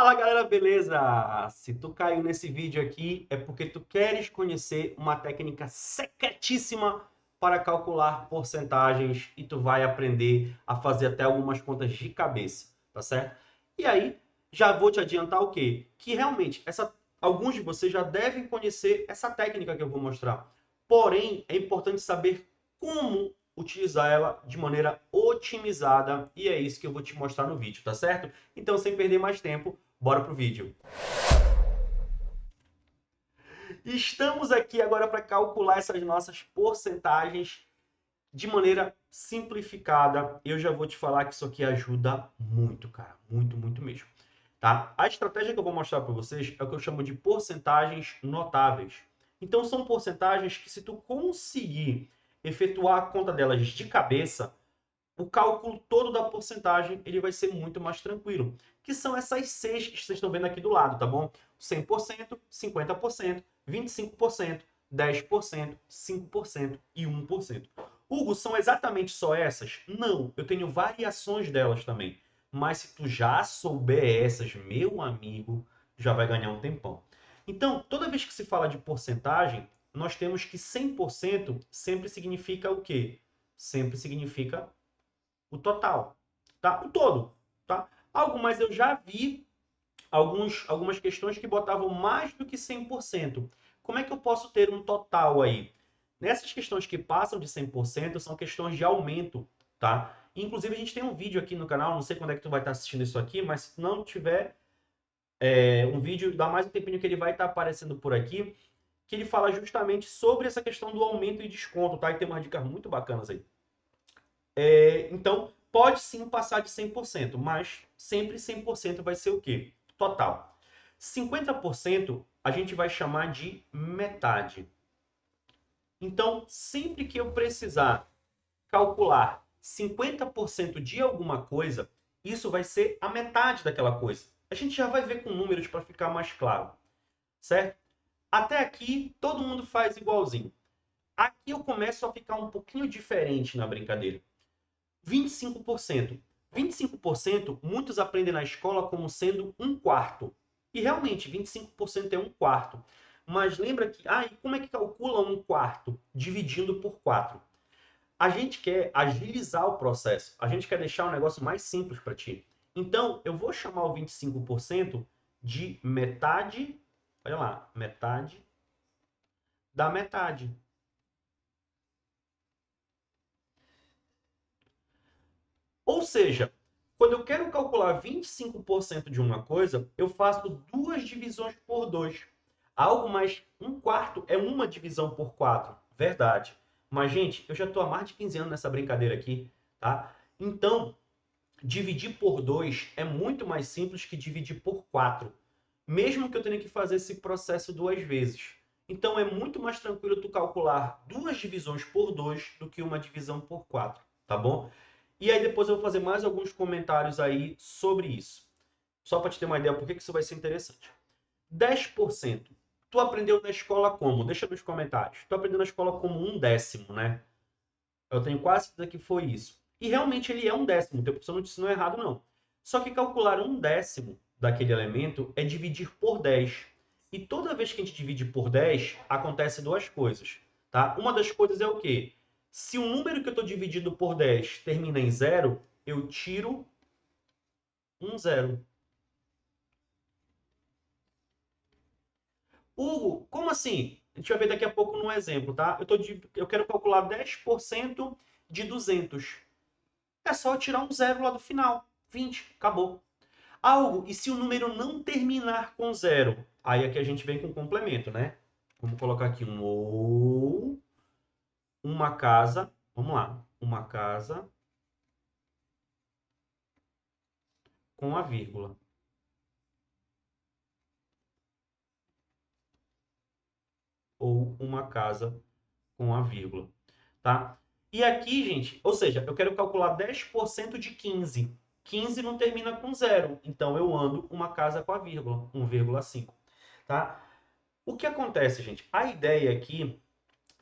Fala galera, beleza? Se tu caiu nesse vídeo aqui é porque tu queres conhecer uma técnica secretíssima para calcular porcentagens e tu vai aprender a fazer até algumas contas de cabeça, tá certo? E aí, já vou te adiantar o quê? Que realmente alguns de vocês já devem conhecer essa técnica que eu vou mostrar. Porém, é importante saber como utilizar ela de maneira otimizada e é isso que eu vou te mostrar no vídeo, tá certo? Então, sem perder mais tempo, bora pro vídeo. Estamos aqui agora para calcular essas nossas porcentagens de maneira simplificada. Eu já vou te falar que isso aqui ajuda muito, cara. Muito, muito mesmo. Tá? A estratégia que eu vou mostrar para vocês é o que eu chamo de porcentagens notáveis. Então, são porcentagens que, se tu conseguir efetuar a conta delas de cabeça, o cálculo todo da porcentagem ele vai ser muito mais tranquilo. Que são essas seis que vocês estão vendo aqui do lado, tá bom? 100%, 50%, 25%, 10%, 5% e 1%. Hugo, são exatamente só essas? Não, eu tenho variações delas também. Mas se tu já souber essas, meu amigo, já vai ganhar um tempão. Então, toda vez que se fala de porcentagem, nós temos que 100% sempre significa o quê? Sempre significa o total, tá? O todo, tá? Algo mais eu já vi algumas questões que botavam mais do que 100%. Como é que eu posso ter um total aí? Nessas questões que passam de 100% são questões de aumento, tá? Inclusive a gente tem um vídeo aqui no canal, não sei quando é que tu vai estar assistindo isso aqui, mas se não tiver um vídeo, dá mais um tempinho que ele vai estar aparecendo por aqui, que ele fala justamente sobre essa questão do aumento e desconto, tá? E tem umas dicas muito bacanas aí. Então, pode sim passar de 100%, mas sempre 100% vai ser o quê? Total. 50% a gente vai chamar de metade. Então, sempre que eu precisar calcular 50% de alguma coisa, isso vai ser a metade daquela coisa. A gente já vai ver com números para ficar mais claro, certo? Até aqui, todo mundo faz igualzinho. Aqui eu começo a ficar um pouquinho diferente na brincadeira. 25%. 25%, muitos aprendem na escola como sendo um quarto. E realmente, 25% é um quarto. Mas lembra que, e como é que calcula um quarto? Dividindo por 4. A gente quer agilizar o processo. A gente quer deixar o negócio mais simples para ti. Então, eu vou chamar o 25% de metade, olha lá, metade da metade. Ou seja, quando eu quero calcular 25% de uma coisa, eu faço duas divisões por 2. Algo mais um quarto é uma divisão por 4. Verdade. Mas, gente, eu já estou há mais de 15 anos nessa brincadeira aqui, tá? Então, dividir por 2 é muito mais simples que dividir por 4. Mesmo que eu tenha que fazer esse processo duas vezes. Então, é muito mais tranquilo tu calcular duas divisões por 2 do que uma divisão por 4, tá bom? E aí depois eu vou fazer mais alguns comentários aí sobre isso. Só para te ter uma ideia por que isso vai ser interessante. 10%. Tu aprendeu na escola como? Deixa nos comentários. Tu aprendeu na escola como um décimo, né? Eu tenho quase certeza que foi isso. E realmente ele é um décimo. Teu professor não te ensinou errado, não. Só que calcular um décimo daquele elemento é dividir por 10. E toda vez que a gente divide por 10, acontece duas coisas. Tá? Uma das coisas é o quê? Se o número que eu estou dividindo por 10 termina em zero, eu tiro um zero. Hugo, como assim? A gente vai ver daqui a pouco num exemplo, tá? Eu quero calcular 10% de 200. É só eu tirar um zero lá do final. 20, acabou. Algo, e se o número não terminar com zero? Aí aqui a gente vem com o complemento, né? Vamos colocar aqui um ou, uma casa, vamos lá, uma casa com a vírgula. Ou uma casa com a vírgula, tá? E aqui, gente, ou seja, eu quero calcular 10% de 15. 15 não termina com zero, então eu ando uma casa com a vírgula, 1,5, tá? O que acontece, gente? A ideia aqui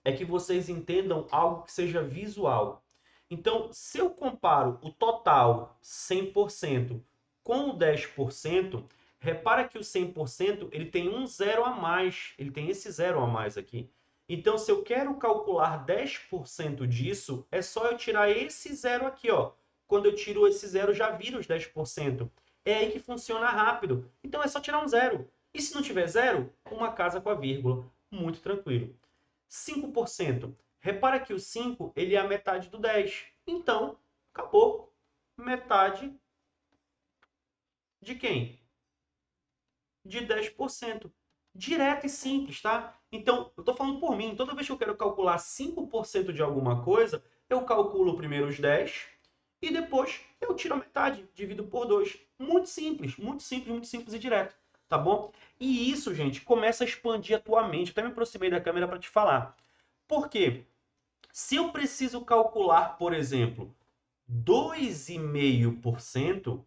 é que vocês entendam algo que seja visual. Então, se eu comparo o total 100% com o 10%, Repara que o 100% ele tem um zero a mais, ele tem esse zero a mais aqui. Então, se eu quero calcular 10% disso, é só eu tirar esse zero aqui, ó. Quando eu tiro esse zero, já vira os 10%. É aí que funciona rápido. Então, é só tirar um zero. E se não tiver zero, uma casa com a vírgula. Muito tranquilo. 5%. Repara que o 5 ele é a metade do 10. Então, acabou. Metade de quem? De 10%. Direto e simples, tá? Então, eu estou falando por mim. Toda vez que eu quero calcular 5% de alguma coisa, eu calculo primeiro os 10 e depois eu tiro a metade, divido por 2. Muito simples, muito simples, muito simples e direto, tá bom? E isso, gente, começa a expandir a tua mente. Eu até me aproximei da câmera para te falar. Por quê? Se eu preciso calcular, por exemplo, 2,5%,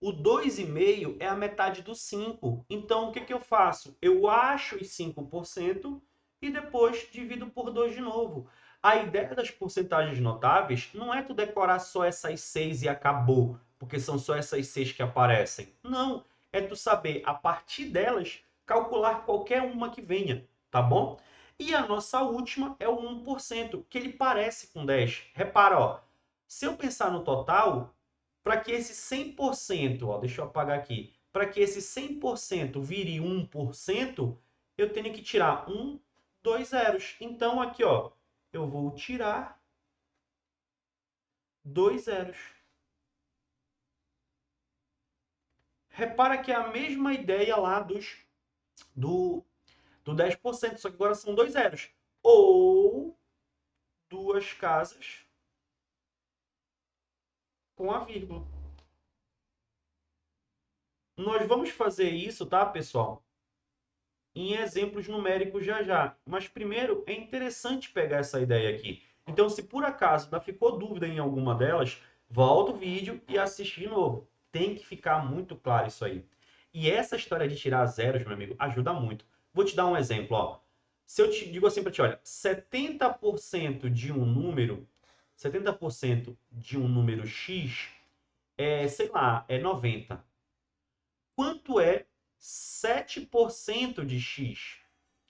o 2,5% é a metade do 5%. Então, o que que eu faço? Eu acho os 5% e depois divido por 2 de novo. A ideia das porcentagens notáveis não é tu decorar só essas 6 e acabou, porque são só essas 6 que aparecem. Não, é tu saber, a partir delas, calcular qualquer uma que venha, tá bom? E a nossa última é o 1%, que ele parece com 10. Repara, ó, se eu pensar no total, para que esse 100%, ó, deixa eu apagar aqui, para que esse 100% vire 1%, eu tenho que tirar 2 zeros. Então, aqui, ó, eu vou tirar 2 zeros. Repara que é a mesma ideia lá do 10%, só que agora são 2 zeros. Ou duas casas com a vírgula. Nós vamos fazer isso, tá, pessoal? Em exemplos numéricos já já. Mas primeiro é interessante pegar essa ideia aqui. Então, se por acaso ainda ficou dúvida em alguma delas, volta o vídeo e assiste de novo. Tem que ficar muito claro isso aí. E essa história de tirar zeros, meu amigo, ajuda muito. Vou te dar um exemplo, ó. Se eu te digo assim para ti, olha, 70% de um número, 70% de um número x é, sei lá, é 90. Quanto é 7% de x?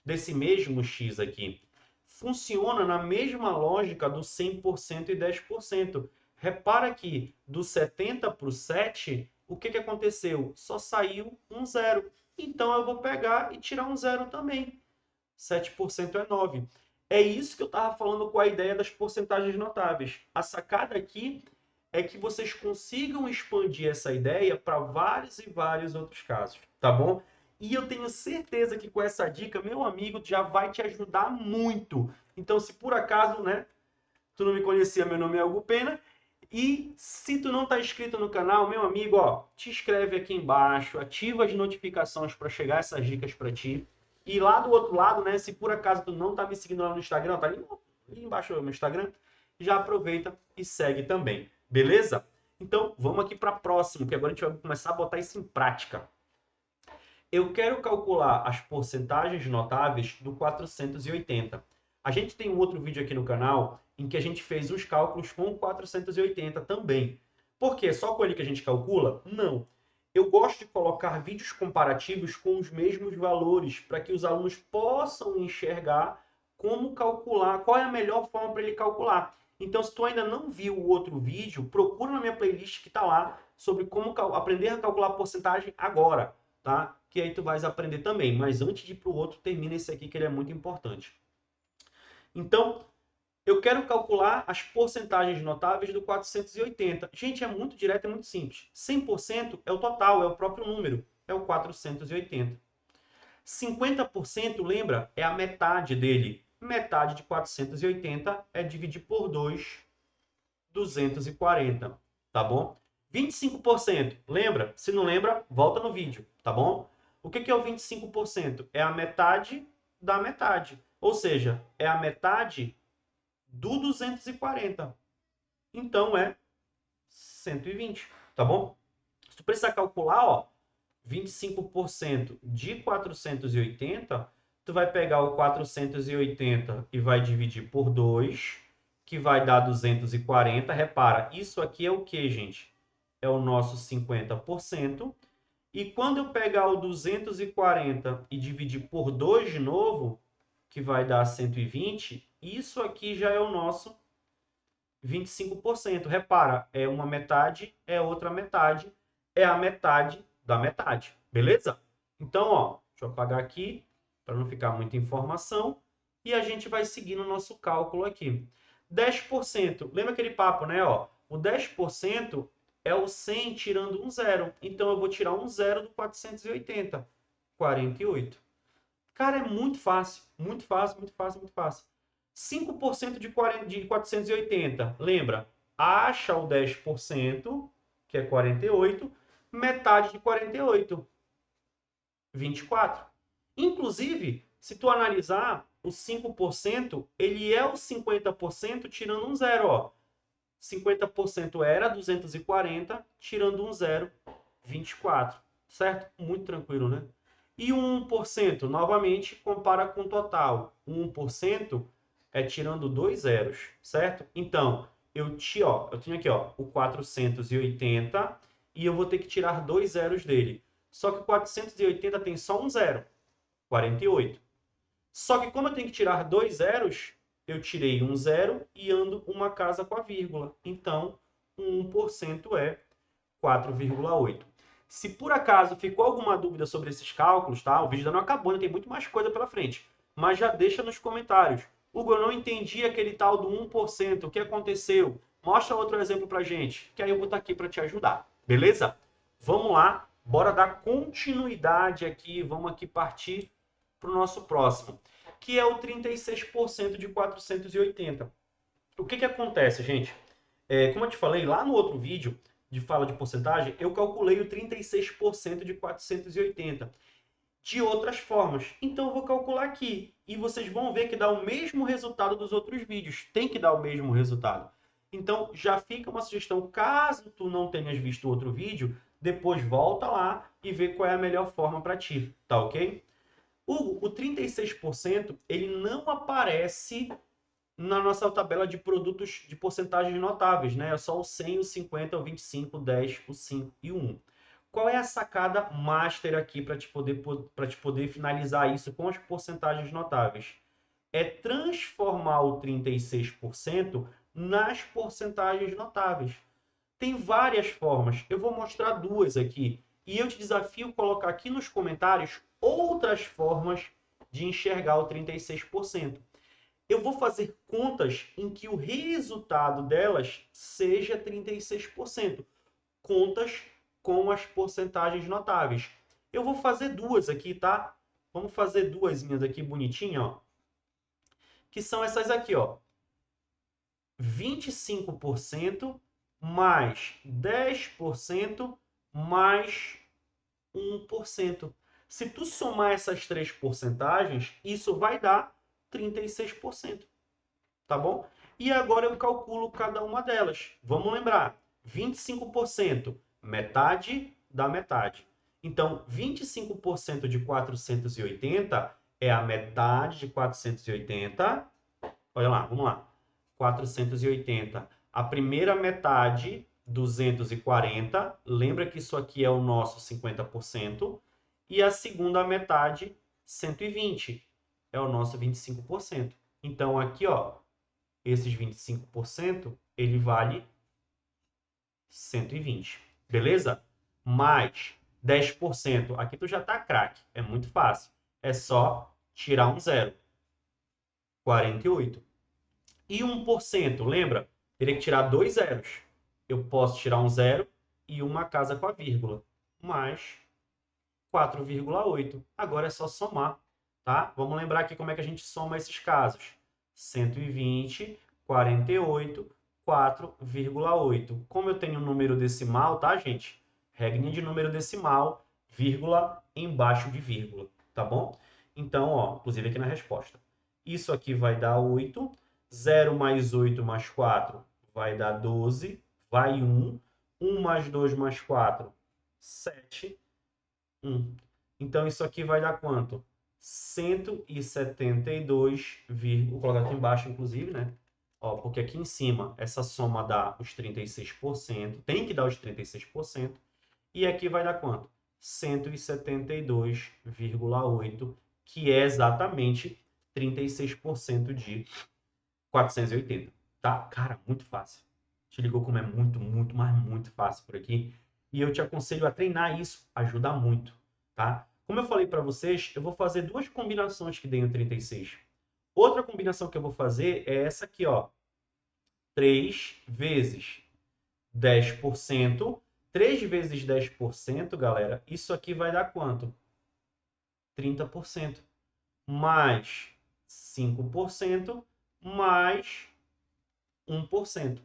Desse mesmo x aqui. Funciona na mesma lógica do 100% e 10%. Repara que do 70 para o 7, o que aconteceu? Só saiu um zero. Então, eu vou pegar e tirar um zero também. 7% é 9. É isso que eu estava falando com a ideia das porcentagens notáveis. A sacada aqui é que vocês consigam expandir essa ideia para vários e vários outros casos, tá bom? E eu tenho certeza que com essa dica, meu amigo, já vai te ajudar muito. Então, se por acaso, né, tu não me conhecia, meu nome é Hugo Pena, e se tu não está inscrito no canal, meu amigo, ó, te inscreve aqui embaixo, ativa as notificações para chegar essas dicas para ti. E lá do outro lado, né, se por acaso tu não tá me seguindo lá no Instagram, tá ali embaixo do meu Instagram, já aproveita e segue também, beleza? Então, vamos aqui para a próxima, que agora a gente vai começar a botar isso em prática. Eu quero calcular as porcentagens notáveis do 480. A gente tem um outro vídeo aqui no canal em que a gente fez os cálculos com o 480 também. Por quê? Só com ele que a gente calcula? Não. Eu gosto de colocar vídeos comparativos com os mesmos valores para que os alunos possam enxergar como calcular, qual é a melhor forma para ele calcular. Então, se tu ainda não viu o outro vídeo, procura na minha playlist que está lá sobre como aprender a calcular a porcentagem agora, tá? Que aí tu vais aprender também. Mas antes de ir para o outro, termina esse aqui que ele é muito importante. Então, eu quero calcular as porcentagens notáveis do 480. Gente, é muito direto, é muito simples. 100% é o total, é o próprio número, é o 480. 50%, lembra, é a metade dele. Metade de 480 é dividir por 2, 240, tá bom? 25%, lembra? Se não lembra, volta no vídeo, tá bom? O que é o 25%? É a metade da metade. Ou seja, é a metade do 240. Então é 120, tá bom? Se tu precisar calcular, ó, 25% de 480, tu vai pegar o 480 e vai dividir por 2, que vai dar 240. Repara, isso aqui é o que, gente? É o nosso 50%. E quando eu pegar o 240 e dividir por 2 de novo, que vai dar 120, isso aqui já é o nosso 25%. Repara, é uma metade, é outra metade, é a metade da metade. Beleza? Então, ó, deixa eu apagar aqui para não ficar muita informação. E a gente vai seguir no nosso cálculo aqui. 10%. Lembra aquele papo, né? Ó, o 10% é o 100 tirando um zero. Então, eu vou tirar um zero do 480. 48. Cara, é muito fácil. Muito fácil, muito fácil, muito fácil. 5% de 480. Lembra? Acha o 10%, que é 48. Metade de 48. 24. Inclusive, se tu analisar, o 5%, ele é o 50% tirando um zero, ó. 50% era 240, tirando um zero, 24. Certo? Muito tranquilo, né? E o 1%, novamente, compara com o total. O 1% é tirando dois zeros, certo? Então, eu tinha aqui ó, o 480 e eu vou ter que tirar dois zeros dele. Só que o 480 tem só um zero, 48. Só que como eu tenho que tirar dois zeros, eu tirei um zero e ando uma casa com a vírgula. Então, o 1% é 4,8. Se por acaso ficou alguma dúvida sobre esses cálculos, tá? O vídeo ainda não acabou, ainda tem muito mais coisa pela frente. Mas já deixa nos comentários. Hugo, eu não entendi aquele tal do 1%. O que aconteceu? Mostra outro exemplo pra gente, que aí eu vou estar aqui para te ajudar. Beleza? Vamos lá, bora dar continuidade aqui. Vamos aqui partir para o nosso próximo, que é o 36% de 480. O que acontece, gente? Como eu te falei lá no outro vídeo de fala de porcentagem, eu calculei o 36% de 480 de outras formas. Então eu vou calcular aqui e vocês vão ver que dá o mesmo resultado dos outros vídeos. Tem que dar o mesmo resultado. Então já fica uma sugestão, caso tu não tenhas visto outro vídeo, depois volta lá e vê qual é a melhor forma para ti, tá ok? O 36% ele não aparece na nossa tabela de produtos de porcentagens notáveis, né? É só o 100, o 50, o 25, o 10, o 5 e o 1. Qual é a sacada master aqui para te poder finalizar isso com as porcentagens notáveis? É transformar o 36% nas porcentagens notáveis. Tem várias formas, eu vou mostrar duas aqui. E eu te desafio a colocar aqui nos comentários outras formas de enxergar o 36%. Eu vou fazer contas em que o resultado delas seja 36%. Contas com as porcentagens notáveis. Eu vou fazer duas aqui, tá? Vamos fazer duas aqui bonitinha, ó. Que são essas aqui, ó. 25% mais 10% mais 1%. Se tu somar essas três porcentagens, isso vai dar 36%. Tá bom? E agora eu calculo cada uma delas. Vamos lembrar, 25%, metade da metade. Então, 25% de 480 é a metade de 480. Olha lá, vamos lá. 480. A primeira metade, 240. Lembra que isso aqui é o nosso 50%. E a segunda metade, 120. É o nosso 25%. Então, aqui, ó, esses 25%, ele vale 120. Beleza? Mais 10%. Aqui tu já tá craque. É muito fácil. É só tirar um zero. 48. E 1%, lembra? Teria que tirar dois zeros. Eu posso tirar um zero e uma casa com a vírgula. Mais 4,8. Agora é só somar, tá? Vamos lembrar aqui como é que a gente soma esses casos. 120, 48, 4,8. Como eu tenho número decimal, tá, gente? Regrinha de número decimal, vírgula embaixo de vírgula, tá bom? Então, ó, inclusive aqui na resposta. Isso aqui vai dar 8. 0 mais 8 mais 4 vai dar 12. Vai 1. 1 mais 2 mais 4, 7. 1. Então, isso aqui vai dar quanto? 172, vou colocar aqui embaixo, inclusive, né? Ó, porque aqui em cima, essa soma dá os 36%. Tem que dar os 36%. E aqui vai dar quanto? 172,8, que é exatamente 36% de 480, tá? Cara, muito fácil. Te ligou como é muito, muito, mas muito fácil por aqui. E eu te aconselho a treinar isso, ajuda muito, tá? Como eu falei para vocês, eu vou fazer duas combinações que deem o 36. Outra combinação que eu vou fazer é essa aqui, ó. 3 vezes 10%. 3 vezes 10%, galera, isso aqui vai dar quanto? 30%. Mais 5%, mais 1%.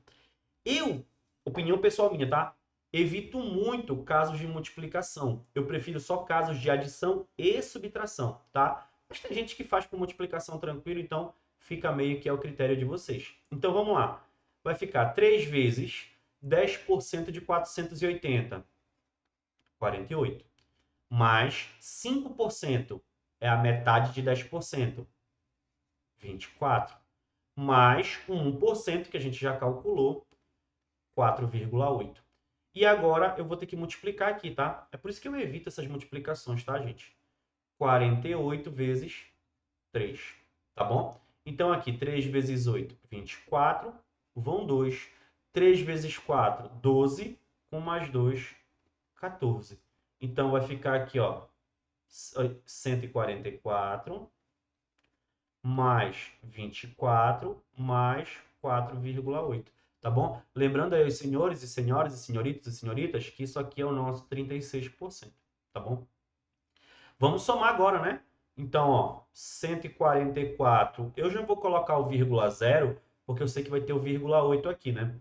Eu, opinião pessoal minha, tá? Evito muito casos de multiplicação. Eu prefiro só casos de adição e subtração, tá? Mas tem gente que faz com multiplicação tranquilo, então fica meio que ao critério de vocês. Então vamos lá. Vai ficar 3 vezes 10% de 480, 48. Mais 5% é a metade de 10%, 24. Mais 1% que a gente já calculou, 4,8. E agora eu vou ter que multiplicar aqui, tá? É por isso que eu evito essas multiplicações, tá, gente? 48 vezes 3, tá bom? Então aqui, 3 vezes 8, 24, vão 2. 3 vezes 4, 12, com mais 2, 14. Então vai ficar aqui, ó, 144 mais 24 mais 4,8. Tá bom? Lembrando aí, os senhores e senhoras e senhoritas e senhoritas, que isso aqui é o nosso 36%. Tá bom? Vamos somar agora, né? Então, ó, 144, eu já vou colocar o vírgula zero, porque eu sei que vai ter o vírgula 8 aqui, né?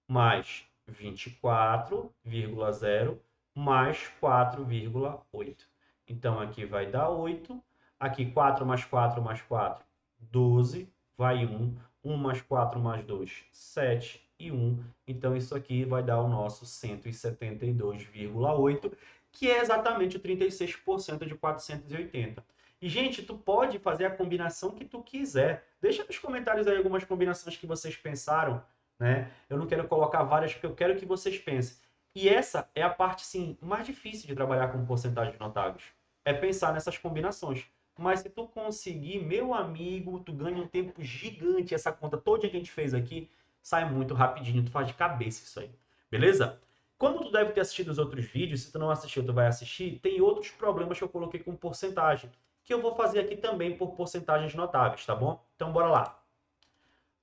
Mais 24,0 mais 4,8. Então, aqui vai dar 8. Aqui, 4 mais 4 mais 4, 12. Vai 1. 1 mais 4 mais 2, 7 e 1. Então, isso aqui vai dar o nosso 172,8, que é exatamente o 36% de 480. E, gente, tu pode fazer a combinação que tu quiser. Deixa nos comentários aí algumas combinações que vocês pensaram, né? Eu não quero colocar várias porque eu quero que vocês pensem. E essa é a parte, sim, mais difícil de trabalhar com porcentagens notáveis. É pensar nessas combinações. Mas se tu conseguir, meu amigo, tu ganha um tempo gigante. Essa conta toda que a gente fez aqui sai muito rapidinho. Tu faz de cabeça isso aí. Beleza? Como tu deve ter assistido os outros vídeos, se tu não assistiu, tu vai assistir, tem outros problemas que eu coloquei com porcentagem, que eu vou fazer aqui também por porcentagens notáveis, tá bom? Então bora lá.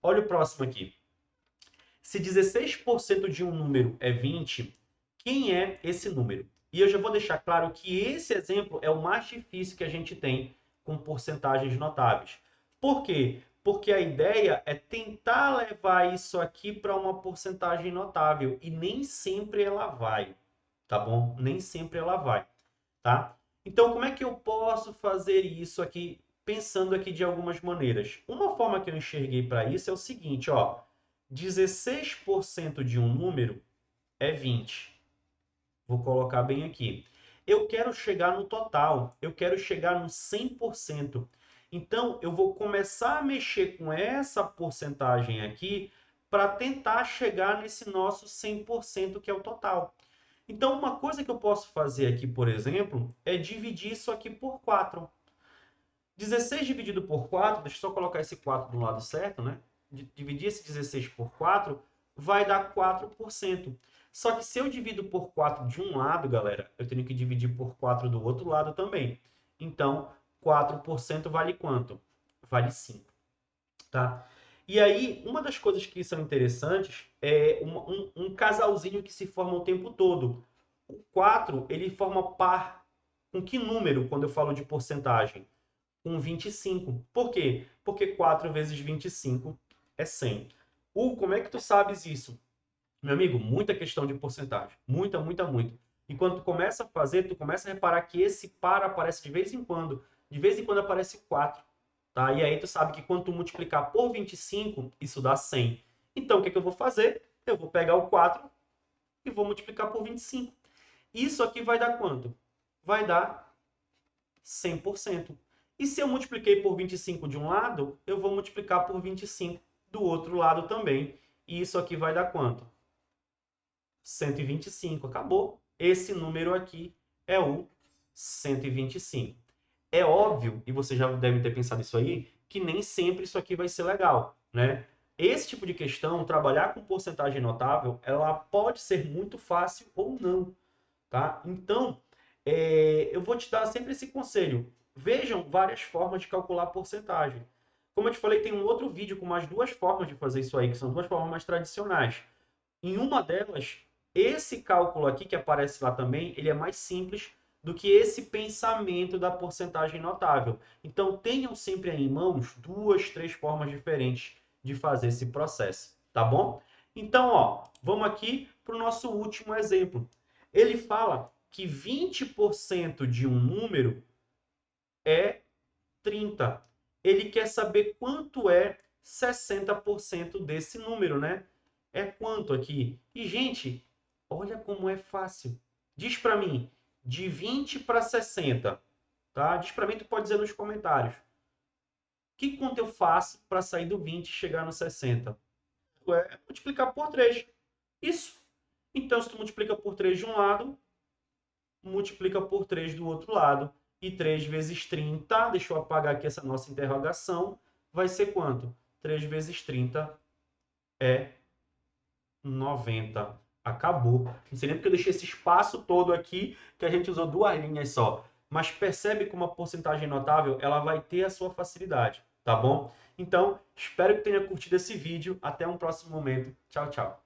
Olha o próximo aqui. Se 16% de um número é 20, quem é esse número? E eu já vou deixar claro que esse exemplo é o mais difícil que a gente tem com porcentagens notáveis. Por quê? Porque a ideia é tentar levar isso aqui para uma porcentagem notável e nem sempre ela vai, tá bom? Nem sempre ela vai, tá? Então, como é que eu posso fazer isso aqui, pensando aqui de algumas maneiras? Uma forma que eu enxerguei para isso é o seguinte, ó. 16% de um número é 20. Vou colocar bem aqui. Eu quero chegar no total, eu quero chegar no 100%. Então, eu vou começar a mexer com essa porcentagem aqui para tentar chegar nesse nosso 100% que é o total. Então, uma coisa que eu posso fazer aqui, por exemplo, é dividir isso aqui por 4. 16 dividido por 4, deixa eu só colocar esse 4 do lado certo, né? Dividir esse 16 por 4 vai dar 4%. Só que se eu divido por 4 de um lado, galera, eu tenho que dividir por 4 do outro lado também. Então, 4% vale quanto? Vale 5, tá? E aí, uma das coisas que são interessantes é um casalzinho que se forma o tempo todo. O 4, ele forma par com que número quando eu falo de porcentagem? Com 25. Por quê? Porque 4 vezes 25 é 100. Como é que tu sabes isso? Meu amigo, muita questão de porcentagem. Muita, muita, muita. E quando tu começa a fazer, tu começa a reparar que esse par aparece de vez em quando. De vez em quando aparece 4. Tá? E aí tu sabe que quando tu multiplicar por 25, isso dá 100. Então, o que, que eu vou fazer? Eu vou pegar o 4 e vou multiplicar por 25. Isso aqui vai dar quanto? Vai dar 100%. E se eu multipliquei por 25 de um lado, eu vou multiplicar por 25 do outro lado também. E isso aqui vai dar quanto? 125. Acabou. Esse número aqui é o 125. É óbvio, e você já deve ter pensado isso aí, que nem sempre isso aqui vai ser legal, né? Esse tipo de questão, trabalhar com porcentagem notável, ela pode ser muito fácil ou não, tá? Então, eu vou te dar sempre esse conselho. Vejam várias formas de calcular a porcentagem. Como eu te falei, tem um outro vídeo com mais duas formas de fazer isso aí, que são duas formas mais tradicionais. Em uma delas, esse cálculo aqui que aparece lá também, ele é mais simples do que esse pensamento da porcentagem notável. Então, tenham sempre aí em mãos duas, três formas diferentes de fazer esse processo, tá bom? Então, ó, vamos aqui para o nosso último exemplo. Ele fala que 20% de um número é 30. Ele quer saber quanto é 60% desse número, né? É quanto aqui? E, gente, olha como é fácil. Diz para mim, de 20 para 60, tá? Diz para mim, tu pode dizer nos comentários. Que conta eu faço para sair do 20 e chegar no 60? É multiplicar por 3. Isso. Então, se tu multiplica por 3 de um lado, multiplica por 3 do outro lado. E 3 vezes 30, deixa eu apagar aqui essa nossa interrogação, vai ser quanto? 3 vezes 30 é 90. Acabou. Não sei nem porque eu deixei esse espaço todo aqui, que a gente usou duas linhas só. Mas percebe como a porcentagem notável, ela vai ter a sua facilidade, tá bom? Então, espero que tenha curtido esse vídeo. Até um próximo momento. Tchau, tchau.